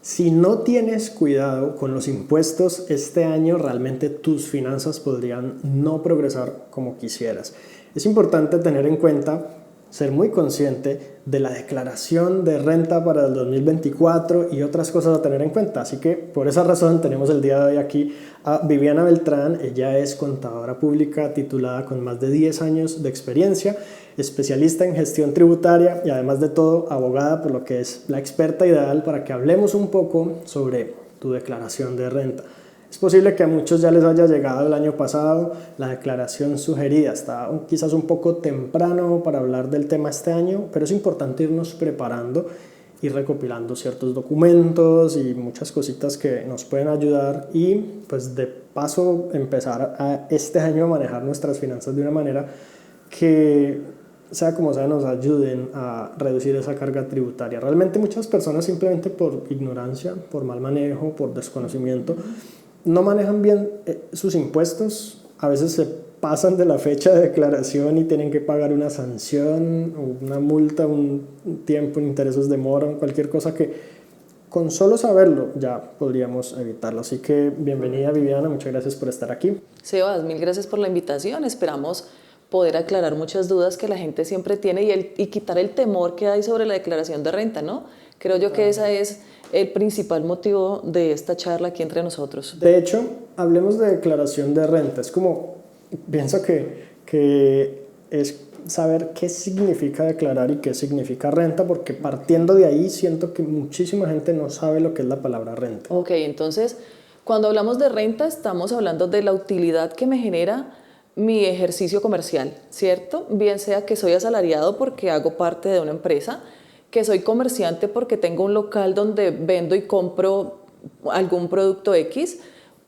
Si no tienes cuidado con los impuestos este año, realmente tus finanzas podrían no progresar como quisieras. Es importante tener en cuenta, ser muy consciente de la declaración de renta para el 2024 y otras cosas a tener en cuenta. Así que por esa razón tenemos el día de hoy aquí a Viviana Beltrán. Ella es contadora pública titulada con más de 10 años de experiencia, especialista en gestión tributaria y además de todo abogada, por lo que es la experta ideal para que hablemos un poco sobre tu declaración de renta. Es posible que a muchos ya les haya llegado el año pasado la declaración sugerida. Está quizás un poco temprano para hablar del tema este año, pero es importante irnos preparando y recopilando ciertos documentos y muchas cositas que nos pueden ayudar y pues de paso empezar este año a manejar nuestras finanzas de una manera que sea como sea nos ayuden a reducir esa carga tributaria. Realmente muchas personas simplemente por ignorancia, por mal manejo, por desconocimiento, no manejan bien sus impuestos, a veces se pasan de la fecha de declaración y tienen que pagar una sanción, una multa, un tiempo, intereses de mora, cualquier cosa que con solo saberlo ya podríamos evitarlo. Así que bienvenida Viviana, muchas gracias por estar aquí. Sebas, mil gracias por la invitación, esperamos poder aclarar muchas dudas que la gente siempre tiene y quitar el temor que hay sobre la declaración de renta, ¿no? Creo yo que ese es el principal motivo de esta charla aquí entre nosotros. De hecho, hablemos de declaración de renta. Es como, pienso que es saber qué significa declarar y qué significa renta, porque partiendo de ahí siento que muchísima gente no sabe lo que es la palabra renta. Ok, entonces, cuando hablamos de renta estamos hablando de la utilidad que me genera mi ejercicio comercial, ¿cierto? Bien sea que soy asalariado porque hago parte de una empresa, que soy comerciante porque tengo un local donde vendo y compro algún producto X,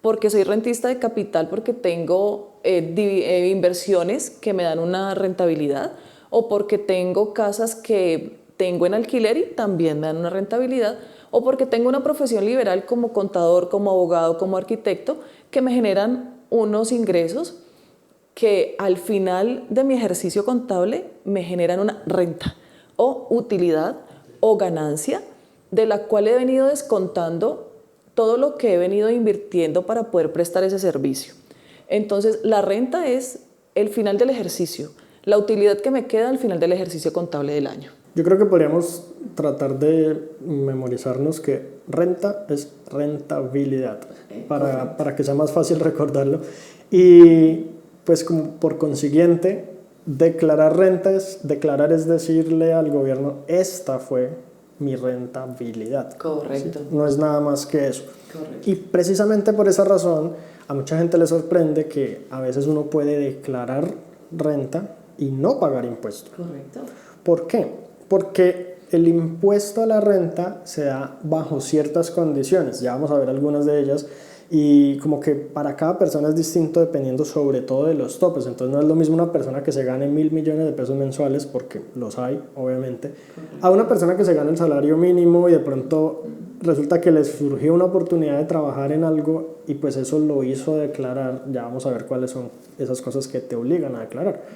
porque soy rentista de capital porque tengo inversiones que me dan una rentabilidad, o porque tengo casas que tengo en alquiler y también me dan una rentabilidad, o porque tengo una profesión liberal como contador, como abogado, como arquitecto, que me generan unos ingresos que al final de mi ejercicio contable me generan una renta o utilidad o ganancia de la cual he venido descontando todo lo que he venido invirtiendo para poder prestar ese servicio. Entonces, la renta es el final del ejercicio, la utilidad que me queda al final del ejercicio contable del año. Yo creo que podríamos tratar de memorizarnos que renta es rentabilidad, para que sea más fácil recordarlo. Y pues como por consiguiente, declarar renta es decirle al gobierno, esta fue mi rentabilidad. Correcto. ¿Sí? No es nada más que eso. Correcto. Y precisamente por esa razón, a mucha gente le sorprende que a veces uno puede declarar renta y no pagar impuestos. Correcto. ¿Por qué? Porque el impuesto a la renta se da bajo ciertas condiciones. Ya vamos a ver algunas de ellas. Y como que para cada persona es distinto dependiendo sobre todo de los topes. Entonces no es lo mismo una persona que se gane 1.000 millones de pesos mensuales, porque los hay, obviamente, a una persona que se gana el salario mínimo y de pronto resulta que les surgió una oportunidad de trabajar en algo y pues eso lo hizo declarar. Ya vamos a ver cuáles son esas cosas que te obligan a declarar.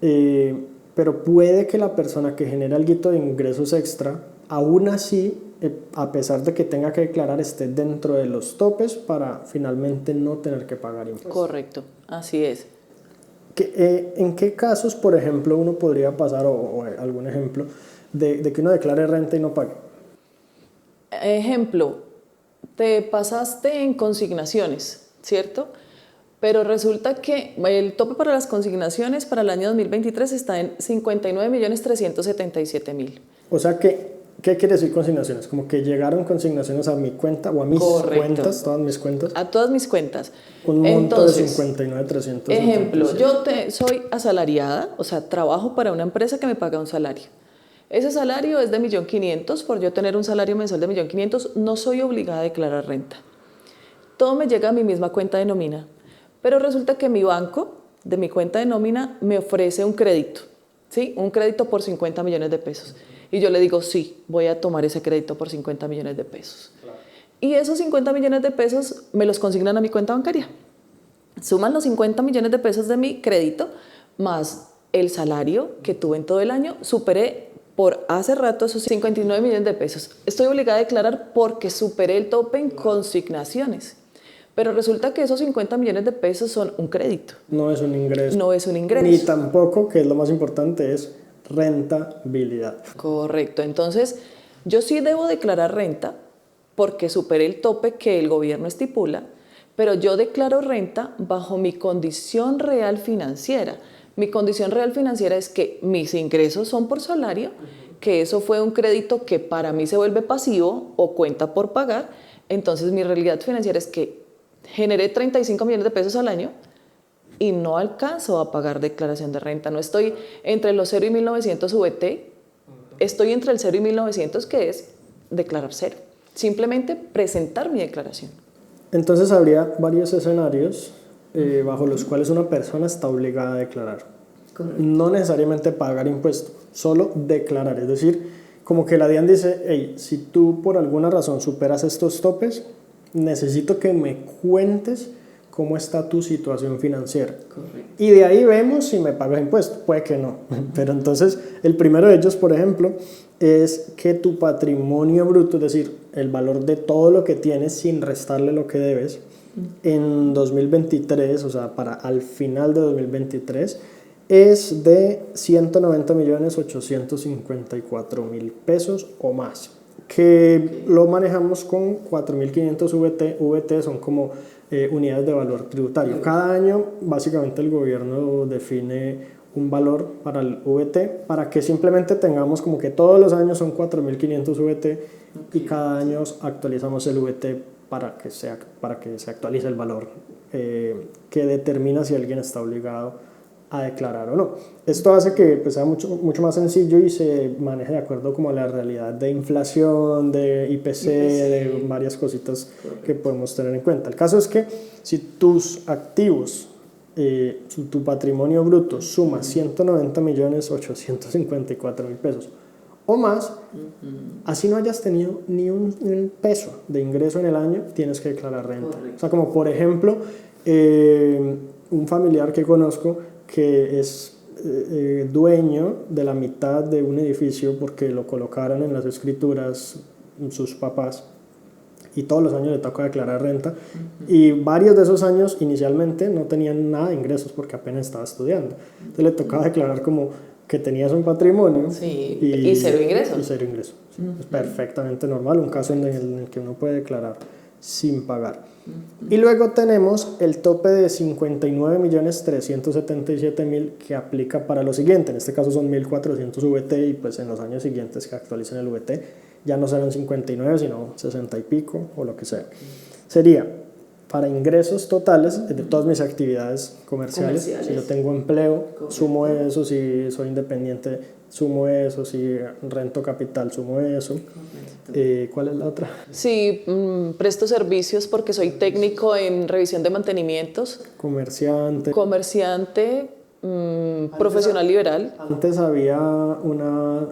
Pero puede que la persona que genera algo de ingresos extra, aún así, a pesar de que tenga que declarar, esté dentro de los topes para finalmente no tener que pagar impuestos. Correcto, así es. ¿En qué casos, por ejemplo, uno podría pasar, o algún ejemplo, de que uno declare renta y no pague? Ejemplo, te pasaste en consignaciones, ¿cierto? Pero resulta que el tope para las consignaciones para el año 2023 está en 59.377.000. O sea que, ¿qué quiere decir consignaciones? Como que llegaron consignaciones a mi cuenta o a mis cuentas, todas mis cuentas. A todas mis cuentas. Un monto de 59.377. Ejemplo, yo soy asalariada, o sea, trabajo para una empresa que me paga un salario. Ese salario es de 1.500.000, por yo tener un salario mensual de 1.500.000, no soy obligada a declarar renta. Todo me llega a mi misma cuenta de nómina. Pero resulta que mi banco, de mi cuenta de nómina, me ofrece un crédito, ¿sí? Un crédito por 50 millones de pesos. Y yo le digo, sí, voy a tomar ese crédito por 50 millones de pesos. Claro. Y esos 50 millones de pesos me los consignan a mi cuenta bancaria. Suman los 50 millones de pesos de mi crédito, más el salario que tuve en todo el año, superé por hace rato esos 59 millones de pesos. Estoy obligada a declarar porque superé el tope en consignaciones. Pero resulta que esos 50 millones de pesos son un crédito. No es un ingreso. No es un ingreso. Ni tampoco, que es lo más importante, es rentabilidad. Correcto. Entonces, yo sí debo declarar renta porque superé el tope que el gobierno estipula, pero yo declaro renta bajo mi condición real financiera. Mi condición real financiera es que mis ingresos son por salario, que eso fue un crédito que para mí se vuelve pasivo o cuenta por pagar. Entonces, mi realidad financiera es que generé 35 millones de pesos al año y no alcanzo a pagar declaración de renta. No estoy entre los 0 y 1900 VT, estoy entre el 0 y 1900, que es declarar cero. Simplemente presentar mi declaración. Entonces habría varios escenarios bajo los cuales una persona está obligada a declarar. Correcto. No necesariamente pagar impuestos, solo declarar. Es decir, como que la DIAN dice, hey, si tú por alguna razón superas estos topes, necesito que me cuentes cómo está tu situación financiera. Correcto. Y de ahí vemos si me pagas impuestos. Puede que no. Pero entonces, el primero de ellos, por ejemplo, es que tu patrimonio bruto, es decir, el valor de todo lo que tienes sin restarle lo que debes, en 2023, o sea, para al final de 2023, es de 190.854.000 pesos o más, que lo manejamos con 4.500 VT. VT son como unidades de valor tributario. Cada año, básicamente, el gobierno define un valor para el VT para que simplemente tengamos como que todos los años son 4.500 VT y cada año actualizamos el VT para que se actualice el valor que determina si alguien está obligado a declarar o no. Esto hace que pues, sea mucho más sencillo y se maneje de acuerdo como a la realidad de inflación, de IPC, de varias cositas que podemos tener en cuenta. El caso es que si tus activos, tu patrimonio bruto suma 190.854.000 pesos o más, así no hayas tenido ni un peso de ingreso en el año, tienes que declarar renta. Correcto. O sea, como por ejemplo, un familiar que conozco que es dueño de la mitad de un edificio porque lo colocaron en las escrituras sus papás y todos los años le toca declarar renta y varios de esos años inicialmente no tenían nada de ingresos porque apenas estaba estudiando, entonces le tocaba declarar como que tenías un patrimonio y cero ingresos. Y cero ingresos. Es perfectamente normal, un caso en el que uno puede declarar sin pagar. Y luego tenemos el tope de 59.377.000 que aplica para lo siguiente. En este caso son 1.400 VT y pues en los años siguientes que actualicen el VT ya no serán 59 sino 60 y pico o lo que sea. Sería para ingresos totales de todas mis actividades comerciales. Si yo tengo empleo, sumo eso. Si soy independiente, sumo eso. Si rento capital, sumo eso. ¿Cuál es la otra? Sí, presto servicios porque soy técnico en revisión de mantenimientos. Comerciante. Profesional liberal. Antes había una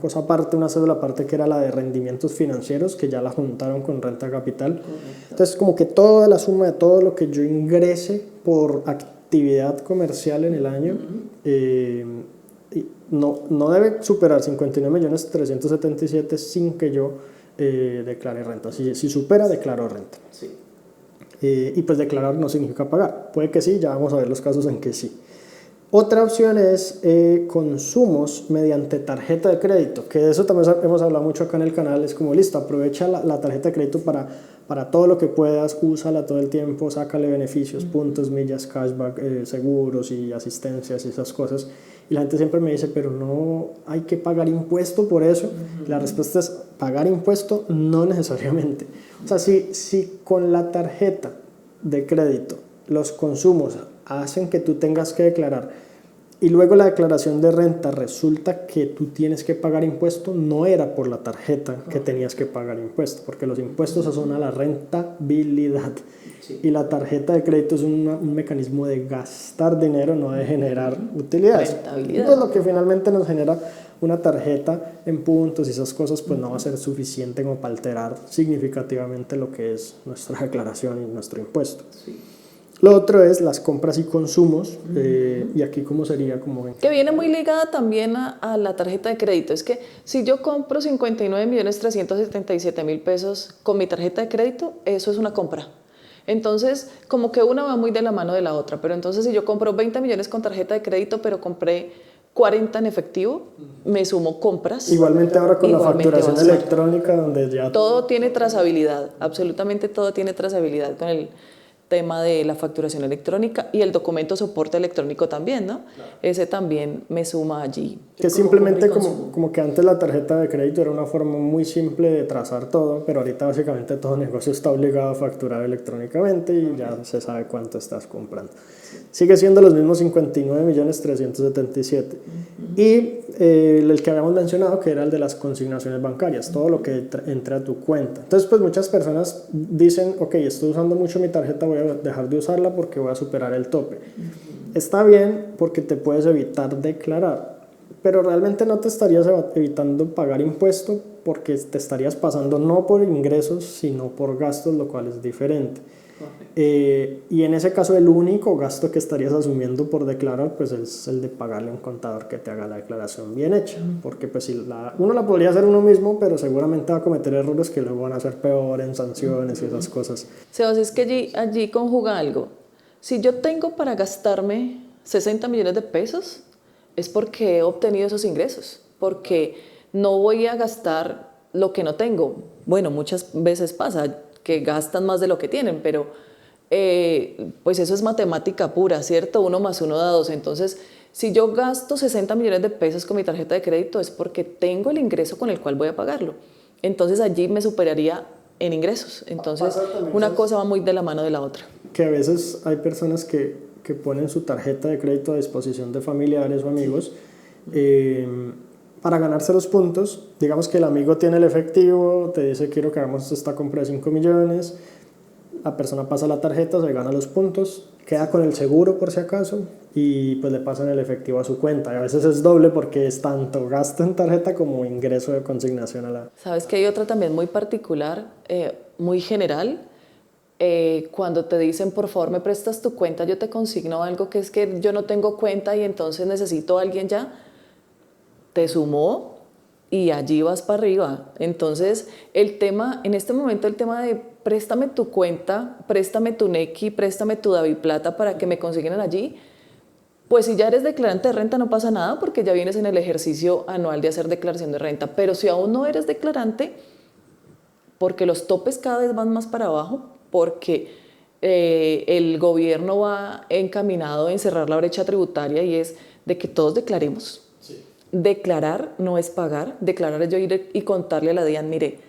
cosa aparte, una cédula aparte que era la de rendimientos financieros, que ya la juntaron con renta capital. Correcto. Entonces, como que toda la suma de todo lo que yo ingrese por actividad comercial en el año no debe superar 59.377.000 sin que yo declare renta. Si supera, declaro renta. Sí. Y pues declarar no significa pagar. Puede que sí, ya vamos a ver los casos en que sí. Otra opción es consumos mediante tarjeta de crédito, que de eso también hemos hablado mucho acá en el canal. Es como, listo, aprovecha la tarjeta de crédito para todo lo que puedas, úsala todo el tiempo, sácale beneficios, puntos, millas, cashback, seguros y asistencias y esas cosas. Y la gente siempre me dice, pero no hay que pagar impuesto por eso. La respuesta es, pagar impuesto no necesariamente. O sea, si con la tarjeta de crédito los consumos hacen que tú tengas que declarar y luego la declaración de renta resulta que tú tienes que pagar impuesto, no era por la tarjeta que tenías que pagar impuesto, porque los impuestos son a la rentabilidad. Sí. Y la tarjeta de crédito es un mecanismo de gastar dinero, no de generar utilidades. Entonces lo que finalmente nos genera una tarjeta en puntos y esas cosas pues no va a ser suficiente como para alterar significativamente lo que es nuestra declaración y nuestro impuesto. Sí. Lo otro es las compras y consumos, y aquí cómo sería como... Que viene muy ligada también a la tarjeta de crédito. Es que si yo compro 59.377.000 pesos con mi tarjeta de crédito, eso es una compra. Entonces, como que una va muy de la mano de la otra. Pero entonces, si yo compro 20 millones con tarjeta de crédito, pero compré 40 en efectivo, me sumo compras. Igualmente ahora con la facturación va a sumar. electrónica, donde ya... Todo tiene trazabilidad, absolutamente todo tiene trazabilidad con el tema de la facturación electrónica y el documento soporte electrónico también, ¿no? Claro. Ese también me suma allí. Que simplemente como que antes la tarjeta de crédito era una forma muy simple de trazar todo, pero ahorita básicamente todo negocio está obligado a facturar electrónicamente y ya se sabe cuánto estás comprando. Sigue siendo los mismos 59.377.000. Y el que habíamos mencionado, que era el de las consignaciones bancarias, todo lo que entre a tu cuenta. Entonces, pues muchas personas dicen, ok, estoy usando mucho mi tarjeta, voy a dejar de usarla porque voy a superar el tope. Está bien porque te puedes evitar declarar, pero realmente no te estarías evitando pagar impuesto porque te estarías pasando no por ingresos, sino por gastos, lo cual es diferente. Y en ese caso el único gasto que estarías asumiendo por declarar pues es el de pagarle a un contador que te haga la declaración bien hecha, porque pues si uno la podría hacer uno mismo, pero seguramente va a cometer errores que luego van a ser peor en sanciones y esas cosas. Sebas, es que allí conjuga algo. Si yo tengo para gastarme 60 millones de pesos, es porque he obtenido esos ingresos, porque no voy a gastar lo que no tengo. Bueno, muchas veces pasa que gastan más de lo que tienen, pero pues eso es matemática pura, ¿cierto? 1 más 1 da 2. Entonces, si yo gasto 60 millones de pesos con mi tarjeta de crédito es porque tengo el ingreso con el cual voy a pagarlo. Entonces, allí me superaría en ingresos. Entonces, una cosa va muy de la mano de la otra. Que a veces hay personas que ponen su tarjeta de crédito a disposición de familiares o amigos para ganarse los puntos. Digamos que el amigo tiene el efectivo, te dice quiero que hagamos esta compra de 5 millones, la persona pasa la tarjeta, se gana los puntos, queda con el seguro por si acaso y pues le pasan el efectivo a su cuenta. Y a veces es doble porque es tanto gasto en tarjeta como ingreso de consignación a la... Sabes que hay otra también muy particular, muy general. Cuando te dicen por favor me prestas tu cuenta, yo te consigno algo que es que yo no tengo cuenta y entonces necesito a alguien ya, te sumó y allí vas para arriba. Entonces el tema, en este momento el tema de préstame tu cuenta, préstame tu Nequi, préstame tu DaviPlata para que me consiguen allí, pues si ya eres declarante de renta no pasa nada porque ya vienes en el ejercicio anual de hacer declaración de renta, pero si aún no eres declarante, porque los topes cada vez van más para abajo, porque el gobierno va encaminado a encerrar la brecha tributaria y es de que todos declaremos. Sí. Declarar no es pagar, declarar es yo ir y contarle a la DIAN, mire,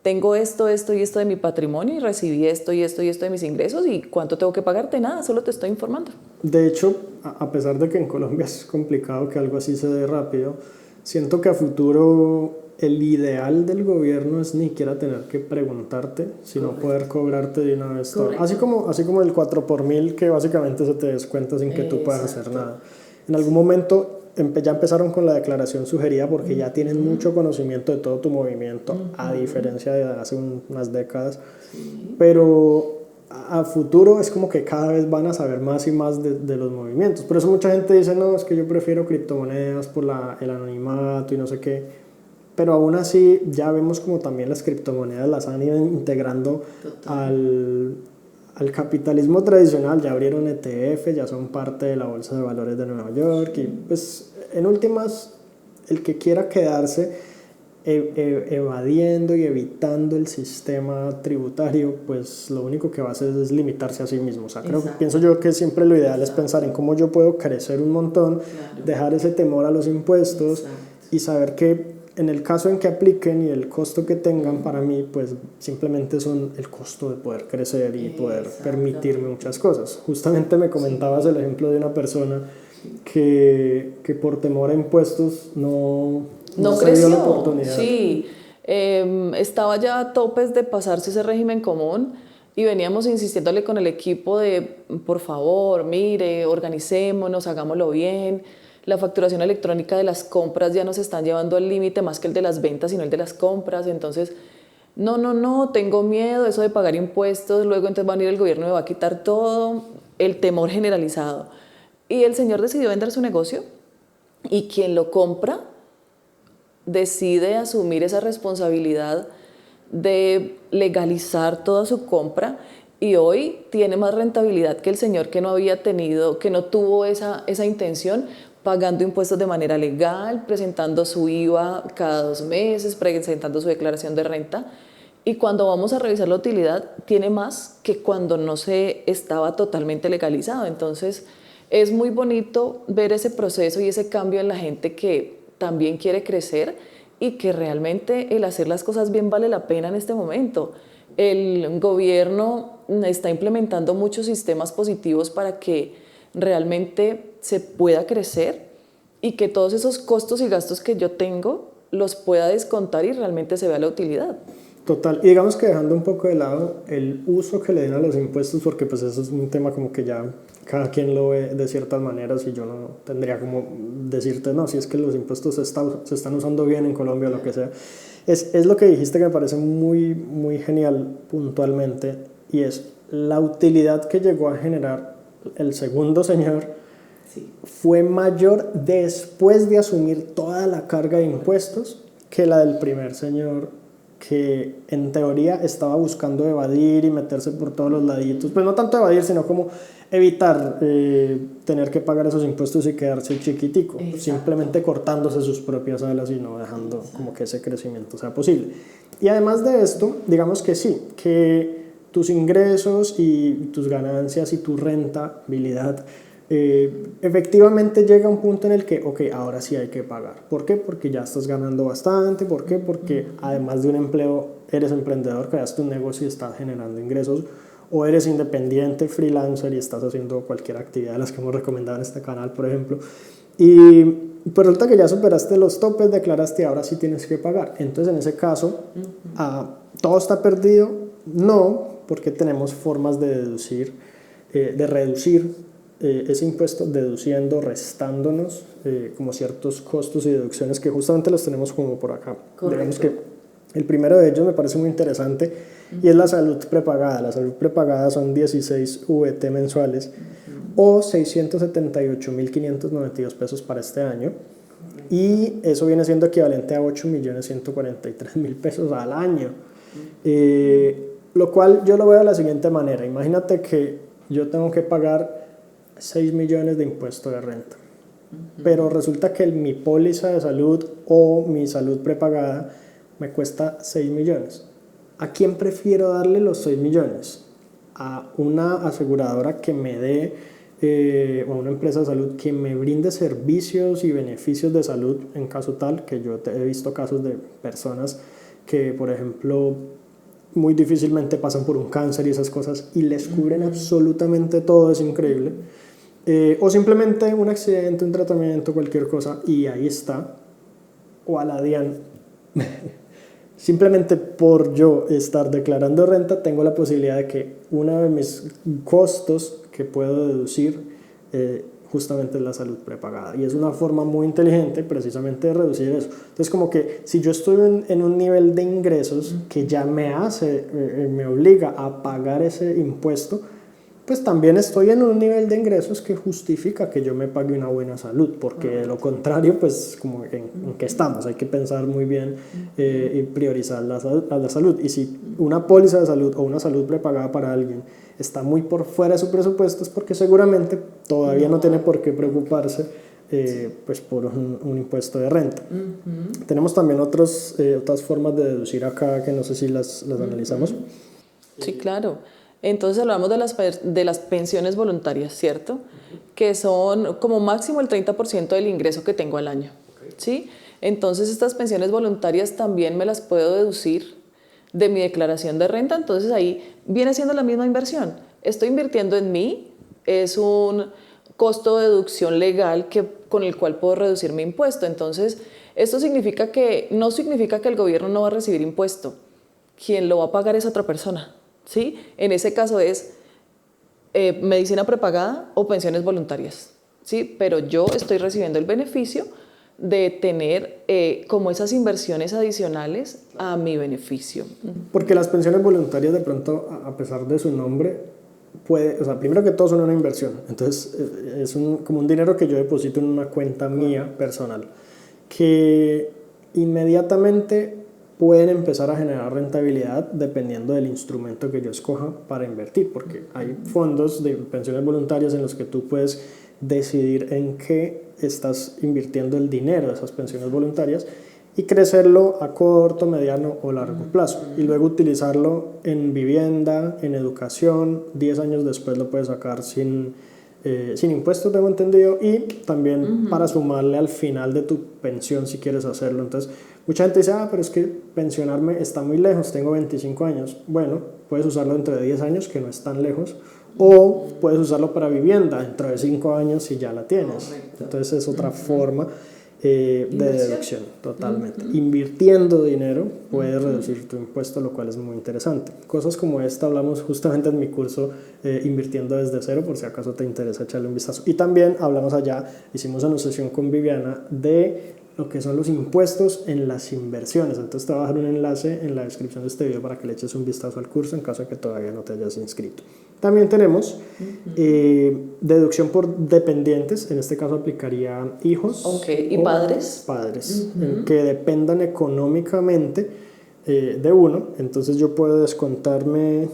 tengo esto, esto y esto de mi patrimonio y recibí esto y esto y esto de mis ingresos y cuánto tengo que pagarte, nada, solo te estoy informando. De hecho, a pesar de que en Colombia es complicado que algo así se dé rápido, siento que a futuro el ideal del gobierno es ni siquiera tener que preguntarte, sino poder cobrarte de una vez todo. Así como el 4 por mil que básicamente se te descuenta sin que tú puedas hacer nada. En algún momento ya empezaron con la declaración sugerida porque ya tienen mucho conocimiento de todo tu movimiento, a diferencia de hace unas décadas. Pero a futuro es como que cada vez van a saber más y más de los movimientos. Por eso mucha gente dice, no, es que yo prefiero criptomonedas por el anonimato y no sé qué. Pero aún así ya vemos como también las criptomonedas las han ido integrando al capitalismo tradicional. Ya abrieron ETF, ya son parte de la Bolsa de Valores de Nueva York y pues en últimas el que quiera quedarse evadiendo y evitando el sistema tributario, pues lo único que va a hacer es limitarse a sí mismo. O sea, pienso yo que siempre lo ideal es pensar en cómo yo puedo crecer un montón, dejar ese temor a los impuestos y saber que en el caso en que apliquen y el costo que tengan para mí, pues simplemente son el costo de poder crecer y poder permitirme muchas cosas. Justamente me comentabas el ejemplo de una persona que por temor a impuestos no se dio la oportunidad. Sí, estaba ya a topes de pasarse ese régimen común y veníamos insistiéndole con el equipo de, por favor, mire, organicémonos, hagámoslo bien. La facturación electrónica de las compras ya nos están llevando al límite más que el de las ventas, sino el de las compras. Entonces, no, tengo miedo, eso de pagar impuestos, luego entonces va a venir el gobierno y me va a quitar todo. el temor generalizado. Y el señor decidió vender su negocio y quien lo compra decide asumir esa responsabilidad de legalizar toda su compra y hoy tiene más rentabilidad que el señor que no había tenido, que no tuvo esa intención, pagando impuestos de manera legal, presentando su IVA cada 2 meses, presentando su declaración de renta. Y cuando vamos a revisar la utilidad, tiene más que cuando no se estaba totalmente legalizado. Entonces, es muy bonito ver ese proceso y ese cambio en la gente que también quiere crecer y que realmente el hacer las cosas bien vale la pena en este momento. El gobierno está implementando muchos sistemas positivos para que realmente se pueda crecer y que todos esos costos y gastos que yo tengo los pueda descontar y realmente se vea la utilidad. Total, y digamos que dejando un poco de lado el uso que le den a los impuestos, porque pues eso es un tema como que ya cada quien lo ve de ciertas maneras y yo no tendría como decirte, no, si es que los impuestos se están usando bien en Colombia o lo que sea. Es lo que dijiste que me parece muy, muy genial puntualmente y es la utilidad que llegó a generar el segundo señor fue mayor después de asumir toda la carga de impuestos que la del primer señor, que en teoría estaba buscando evadir y meterse por todos los laditos, pues no tanto evadir, sino como evitar tener que pagar esos impuestos y quedarse chiquitico, simplemente cortándose sus propias alas y no dejando como que ese crecimiento sea posible. Y además de esto, digamos que sí, que tus ingresos y tus ganancias y tu rentabilidad efectivamente llega un punto en el que, ok, ahora sí hay que pagar. ¿Por qué? Porque ya estás ganando bastante. ¿Por qué? Porque además de un empleo, eres emprendedor, creaste un negocio y estás generando ingresos, o eres independiente, freelancer y estás haciendo cualquier actividad de las que hemos recomendado en este canal, por ejemplo. Y pues resulta que ya superaste los topes, declaraste, ahora sí tienes que pagar. Entonces, en ese caso, ¿todo está perdido? No, porque tenemos formas de deducir, de reducir ese impuesto deduciendo, restándonos como ciertos costos y deducciones que justamente los tenemos como por acá. Correcto. Digamos que el primero de ellos me parece muy interesante y es la salud prepagada. La salud prepagada son 16 VT mensuales o 678.592 pesos para este año y eso viene siendo equivalente a 8.143.000 pesos al año. Lo cual yo lo veo de la siguiente manera. Imagínate que yo tengo que pagar 6 millones de impuesto de renta, pero resulta que mi póliza de salud o mi salud prepagada me cuesta 6 millones. ¿A quién prefiero darle los 6 millones? ¿A una aseguradora que me dé o a una empresa de salud que me brinde servicios y beneficios de salud en caso tal? Que yo he visto casos de personas que, por ejemplo, muy difícilmente pasan por un cáncer y esas cosas y les cubren absolutamente todo, es increíble. O simplemente un accidente, un tratamiento, cualquier cosa y ahí está. O a la DIAN. Simplemente por yo estar declarando renta tengo la posibilidad de que uno de mis costos que puedo deducir justamente es la salud prepagada y es una forma muy inteligente precisamente de reducir eso. Entonces como que si yo estoy en un nivel de ingresos que ya me obliga a pagar ese impuesto, pues también estoy en un nivel de ingresos que justifica que yo me pague una buena salud, porque de lo contrario, pues como en qué estamos, hay que pensar muy bien y priorizar la salud. Y si una póliza de salud o una salud prepagada para alguien está muy por fuera de su presupuesto, es porque seguramente todavía no tiene por qué preocuparse pues por un impuesto de renta. Tenemos también otras formas de deducir acá que no sé si las analizamos. Sí, claro. Entonces hablamos de las pensiones voluntarias, ¿cierto? Que son como máximo el 30% del ingreso que tengo al año, ¿sí? Entonces estas pensiones voluntarias también me las puedo deducir de mi declaración de renta, entonces ahí viene siendo la misma inversión. Estoy invirtiendo en mí, es un costo de deducción legal con el cual puedo reducir mi impuesto. Entonces, esto no significa que el gobierno no va a recibir impuesto. Quien lo va a pagar es otra persona. ¿Sí? En ese caso es medicina prepagada o pensiones voluntarias, ¿sí? Pero yo estoy recibiendo el beneficio de tener como esas inversiones adicionales a mi beneficio. Porque las pensiones voluntarias de pronto, a pesar de su nombre, puede, o sea, primero que todo son una inversión, entonces es como un dinero que yo deposito en una cuenta mía personal, que inmediatamente pueden empezar a generar rentabilidad dependiendo del instrumento que yo escoja para invertir, porque hay fondos de pensiones voluntarias en los que tú puedes decidir en qué estás invirtiendo el dinero de esas pensiones voluntarias y crecerlo a corto, mediano o largo plazo, y luego utilizarlo en vivienda, en educación. 10 años después lo puedes sacar sin impuestos, tengo entendido, y también para sumarle al final de tu pensión si quieres hacerlo. Entonces mucha gente dice, pero es que pensionarme está muy lejos, tengo 25 años. Bueno, puedes usarlo dentro de 10 años, que no es tan lejos, o puedes usarlo para vivienda dentro de 5 años si ya la tienes. Entonces es otra forma de deducción, totalmente. Invirtiendo dinero puedes reducir tu impuesto, lo cual es muy interesante. Cosas como esta hablamos justamente en mi curso Invirtiendo desde cero, por si acaso te interesa echarle un vistazo. Y también hablamos allá, hicimos una sesión con Viviana de lo que son los impuestos en las inversiones. Entonces te voy a dejar un enlace en la descripción de este video para que le eches un vistazo al curso en caso de que todavía no te hayas inscrito. También tenemos deducción por dependientes, en este caso aplicaría hijos y padres. Padres, que dependan económicamente de uno. Entonces yo puedo descontarme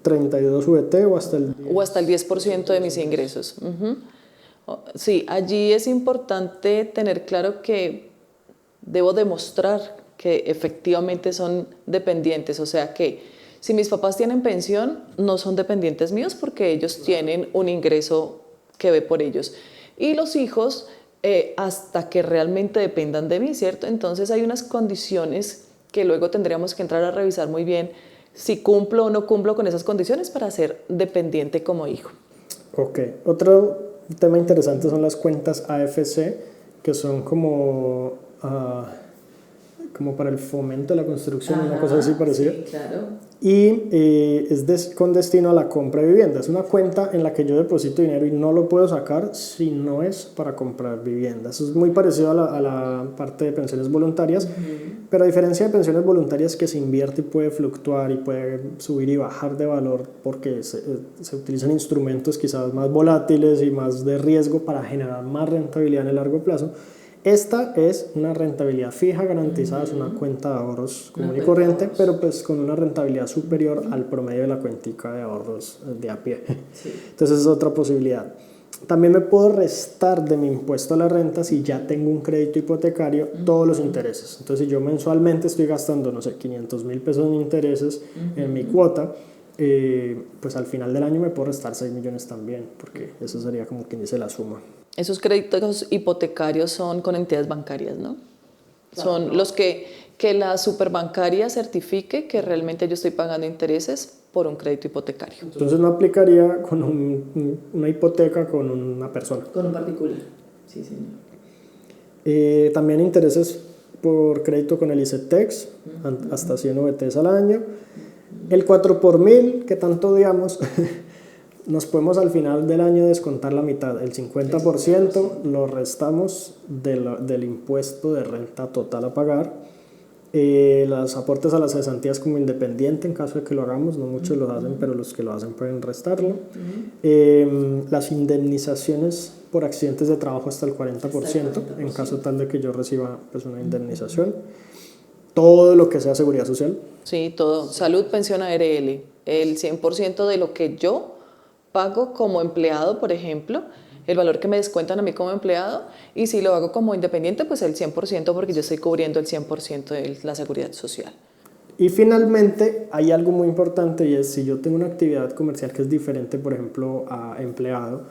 32 VT o hasta el 10%. O hasta el 10% de mis ingresos. Sí, allí es importante tener claro que debo demostrar que efectivamente son dependientes, o sea que si mis papás tienen pensión, no son dependientes míos porque ellos tienen un ingreso que ve por ellos. Y los hijos, hasta que realmente dependan de mí, ¿cierto? Entonces hay unas condiciones que luego tendríamos que entrar a revisar muy bien si cumplo o no cumplo con esas condiciones para ser dependiente como hijo. Ok, otro tema interesante son las cuentas AFC, que son como para el fomento de la construcción, una cosa así parecida. Sí, claro. Y con destino a la compra de vivienda. Es una cuenta en la que yo deposito dinero y no lo puedo sacar si no es para comprar vivienda. Eso es muy parecido a la parte de pensiones voluntarias, pero a diferencia de pensiones voluntarias que se invierte y puede fluctuar y puede subir y bajar de valor porque se utilizan instrumentos quizás más volátiles y más de riesgo para generar más rentabilidad en el largo plazo. Esta es una rentabilidad fija garantizada, es una cuenta de ahorros común y corriente, pero pues con una rentabilidad superior al promedio de la cuentica de ahorros de a pie. Sí. Entonces es otra posibilidad. También me puedo restar de mi impuesto a la renta si ya tengo un crédito hipotecario todos los intereses. Entonces si yo mensualmente estoy gastando, no sé, 500,000 pesos en intereses en mi cuota, pues al final del año me puedo restar 6 millones también, porque eso sería como quien dice la suma. Esos créditos hipotecarios son con entidades bancarias, ¿no? Son los que la superbancaria certifique que realmente yo estoy pagando intereses por un crédito hipotecario. Entonces no aplicaría con una hipoteca con una persona. Con un particular, sí, señor. También intereses por crédito con el ICETEX, hasta 100 VTs al año. El 4 por 1000, que tanto odiamos, nos podemos al final del año descontar la mitad, el 50% lo restamos del impuesto de renta total a pagar. Los aportes a las cesantías como independiente, en caso de que lo hagamos, no muchos lo hacen, pero los que lo hacen pueden restarlo. Las indemnizaciones por accidentes de trabajo hasta el 40%, en caso tal de que yo reciba pues, una indemnización. Todo lo que sea seguridad social. Sí, todo. Salud, pensión, ARL. El 100% de lo que yo pago como empleado, por ejemplo, el valor que me descuentan a mí como empleado, y si lo hago como independiente, pues el 100% porque yo estoy cubriendo el 100% de la seguridad social. Y finalmente hay algo muy importante y es si yo tengo una actividad comercial que es diferente, por ejemplo, a empleado,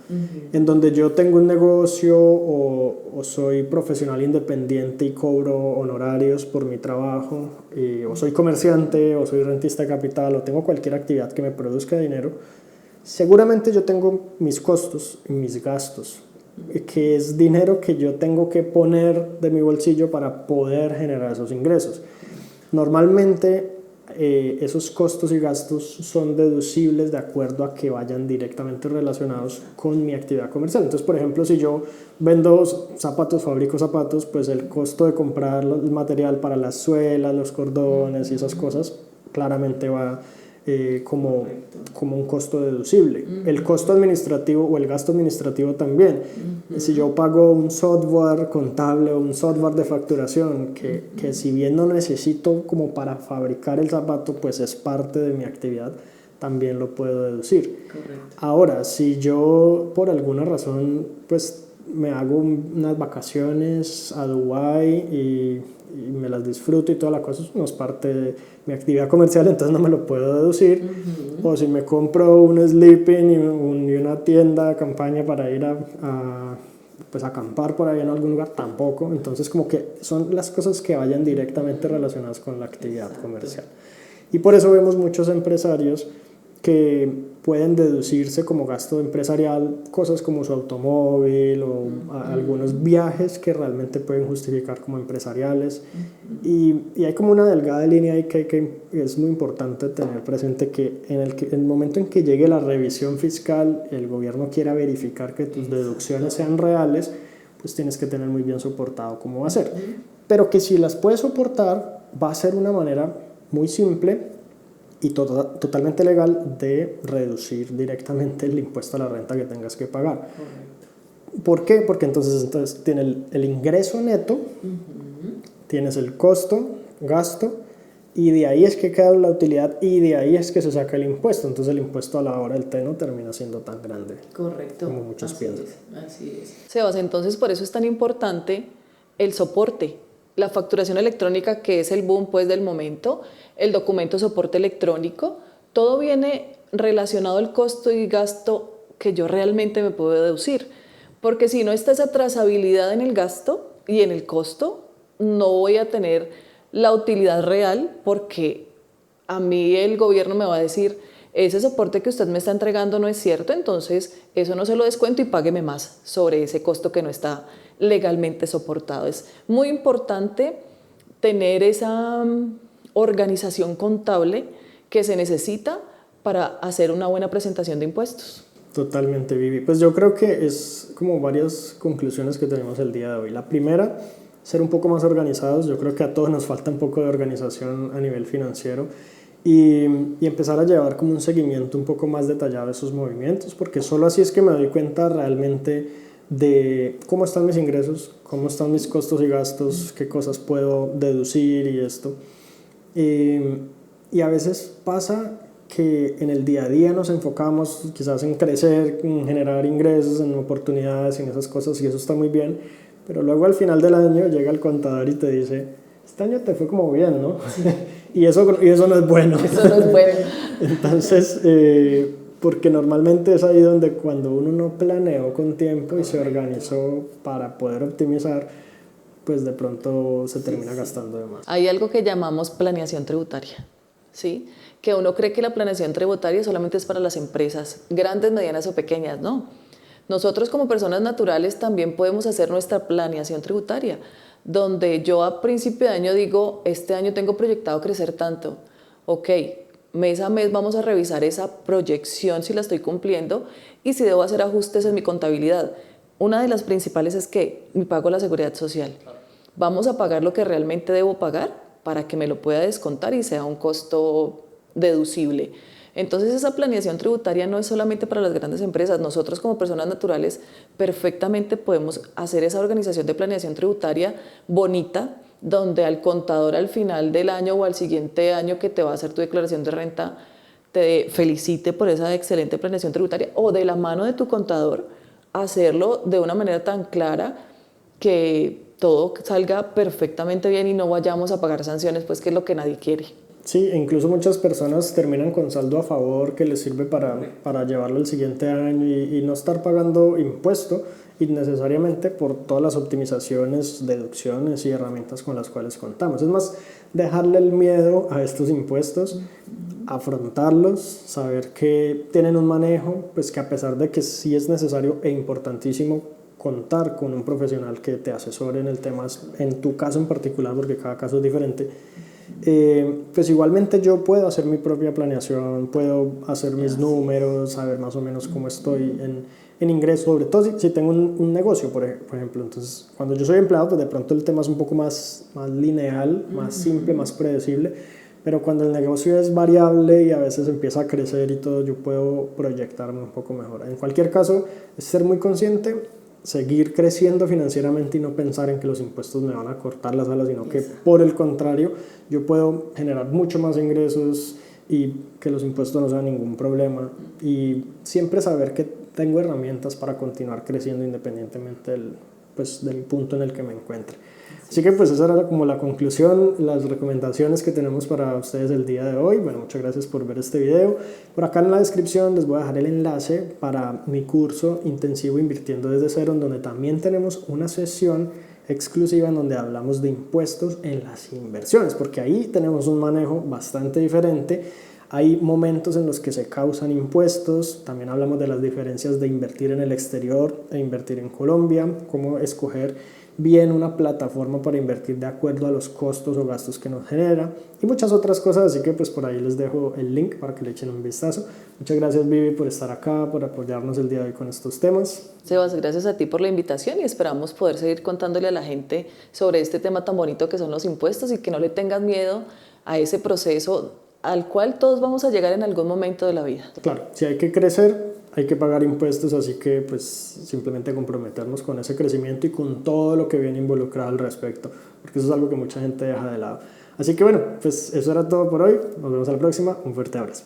en donde yo tengo un negocio o soy profesional independiente y cobro honorarios por mi trabajo, o soy comerciante o soy rentista de capital o tengo cualquier actividad que me produzca dinero, seguramente yo tengo mis costos y mis gastos, que es dinero que yo tengo que poner de mi bolsillo para poder generar esos ingresos. Normalmente esos costos y gastos son deducibles de acuerdo a que vayan directamente relacionados con mi actividad comercial. Entonces, por ejemplo, si yo vendo zapatos, fabrico zapatos, pues el costo de comprar el material para las suelas, los cordones y esas cosas claramente va como un costo deducible. El costo administrativo o el gasto administrativo también. Si yo pago un software contable o un software de facturación que si bien no necesito como para fabricar el zapato, pues es parte de mi actividad, también lo puedo deducir. Correcto. Ahora, si yo por alguna razón pues me hago unas vacaciones a Dubái y me las disfruto y toda la cosa, eso no es parte de mi actividad comercial, entonces no me lo puedo deducir. O si me compro un sleeping y una tienda de campaña para ir pues a acampar por ahí en algún lugar, tampoco. Entonces como que son las cosas que vayan directamente relacionadas con la actividad comercial. Y por eso vemos muchos empresarios que pueden deducirse como gasto empresarial cosas como su automóvil o algunos viajes que realmente pueden justificar como empresariales. Y hay como una delgada línea ahí que es muy importante tener presente, que en el momento en que llegue la revisión fiscal, el gobierno quiera verificar que tus deducciones sean reales, pues tienes que tener muy bien soportado cómo va a ser. Pero que si las puedes soportar, va a ser una manera muy simple y totalmente legal de reducir directamente el impuesto a la renta que tengas que pagar. ¿Por qué? Porque entonces tienes el ingreso neto, tienes el costo, gasto, y de ahí es que queda la utilidad y de ahí es que se saca el impuesto. Entonces el impuesto a la hora del té no termina siendo tan grande. Correcto. Como muchos piensan. Así es. Sebas, entonces por eso es tan importante el soporte. La facturación electrónica, que es el boom pues del momento, el documento soporte electrónico, todo viene relacionado al costo y gasto que yo realmente me puedo deducir. Porque si no está esa trazabilidad en el gasto y en el costo, no voy a tener la utilidad real, porque a mí el gobierno me va a decir: ese soporte que usted me está entregando no es cierto, entonces eso no se lo descuento y págueme más sobre ese costo que no está legalmente soportado. Es muy importante tener esa organización contable que se necesita para hacer una buena presentación de impuestos. Totalmente, Vivi. Pues yo creo que es como varias conclusiones que tenemos el día de hoy. La primera, ser un poco más organizados. Yo creo que a todos nos falta un poco de organización a nivel financiero y empezar a llevar como un seguimiento un poco más detallado de esos movimientos, porque solo así es que me doy cuenta realmente de cómo están mis ingresos, cómo están mis costos y gastos, qué cosas puedo deducir y esto. Y a veces pasa que en el día a día nos enfocamos quizás en crecer, en generar ingresos, en oportunidades, en esas cosas, y eso está muy bien, pero luego al final del año llega el contador y te dice: este año te fue como bien, ¿no? y eso no es bueno. Eso no es bueno. Entonces, porque normalmente es ahí donde cuando uno no planeó con tiempo y se organizó para poder optimizar, pues de pronto se termina gastando de más. Hay algo que llamamos planeación tributaria, ¿sí? Que uno cree que la planeación tributaria solamente es para las empresas grandes, medianas o pequeñas. No. Nosotros como personas naturales también podemos hacer nuestra planeación tributaria, donde yo a principio de año digo: este año tengo proyectado crecer tanto. Ok, mes a mes vamos a revisar esa proyección, si la estoy cumpliendo y si debo hacer ajustes en mi contabilidad. Una de las principales es que me pago la seguridad social. Vamos a pagar lo que realmente debo pagar para que me lo pueda descontar y sea un costo deducible. Entonces esa planeación tributaria no es solamente para las grandes empresas. Nosotros como personas naturales perfectamente podemos hacer esa organización de planeación tributaria bonita, donde al contador al final del año o al siguiente año que te va a hacer tu declaración de renta te felicite por esa excelente planeación tributaria, o de la mano de tu contador hacerlo de una manera tan clara que todo salga perfectamente bien y no vayamos a pagar sanciones, pues que es lo que nadie quiere. Sí, incluso muchas personas terminan con saldo a favor que les sirve para llevarlo el siguiente año y no estar pagando impuesto innecesariamente por todas las optimizaciones, deducciones y herramientas con las cuales contamos. Es más, dejarle el miedo a estos impuestos, afrontarlos, saber que tienen un manejo, pues que a pesar de que sí es necesario e importantísimo contar con un profesional que te asesore en el tema, en tu caso en particular, porque cada caso es diferente, pues igualmente yo puedo hacer mi propia planeación, puedo hacer mis números, saber más o menos cómo estoy en ingresos, sobre todo si tengo un negocio, por ejemplo. Entonces, cuando yo soy empleado, pues de pronto el tema es un poco más lineal, más simple, más predecible, pero cuando el negocio es variable y a veces empieza a crecer y todo, yo puedo proyectarme un poco mejor. En cualquier caso, es ser muy consciente, seguir creciendo financieramente y no pensar en que los impuestos me van a cortar las alas, sino que por el contrario, yo puedo generar mucho más ingresos y que los impuestos no sean ningún problema, y siempre saber que tengo herramientas para continuar creciendo independientemente del punto en el que me encuentre. Así que pues esa era como la conclusión, las recomendaciones que tenemos para ustedes el día de hoy. Bueno, muchas gracias por ver este video. Por acá en la descripción les voy a dejar el enlace para mi curso intensivo Invirtiendo desde cero, en donde también tenemos una sesión exclusiva en donde hablamos de impuestos en las inversiones, porque ahí tenemos un manejo bastante diferente. Hay momentos en los que se causan impuestos, también hablamos de las diferencias de invertir en el exterior e invertir en Colombia, cómo escoger bien una plataforma para invertir de acuerdo a los costos o gastos que nos genera, y muchas otras cosas, así que pues por ahí les dejo el link para que le echen un vistazo. Muchas gracias, Vivi, por estar acá, por apoyarnos el día de hoy con estos temas. Sebas, gracias a ti por la invitación y esperamos poder seguir contándole a la gente sobre este tema tan bonito que son los impuestos, y que no le tengan miedo a ese proceso al cual todos vamos a llegar en algún momento de la vida. Claro, si hay que crecer, hay que pagar impuestos, así que pues simplemente comprometernos con ese crecimiento y con todo lo que viene involucrado al respecto, porque eso es algo que mucha gente deja de lado. Así que bueno, pues eso era todo por hoy, nos vemos a la próxima, un fuerte abrazo.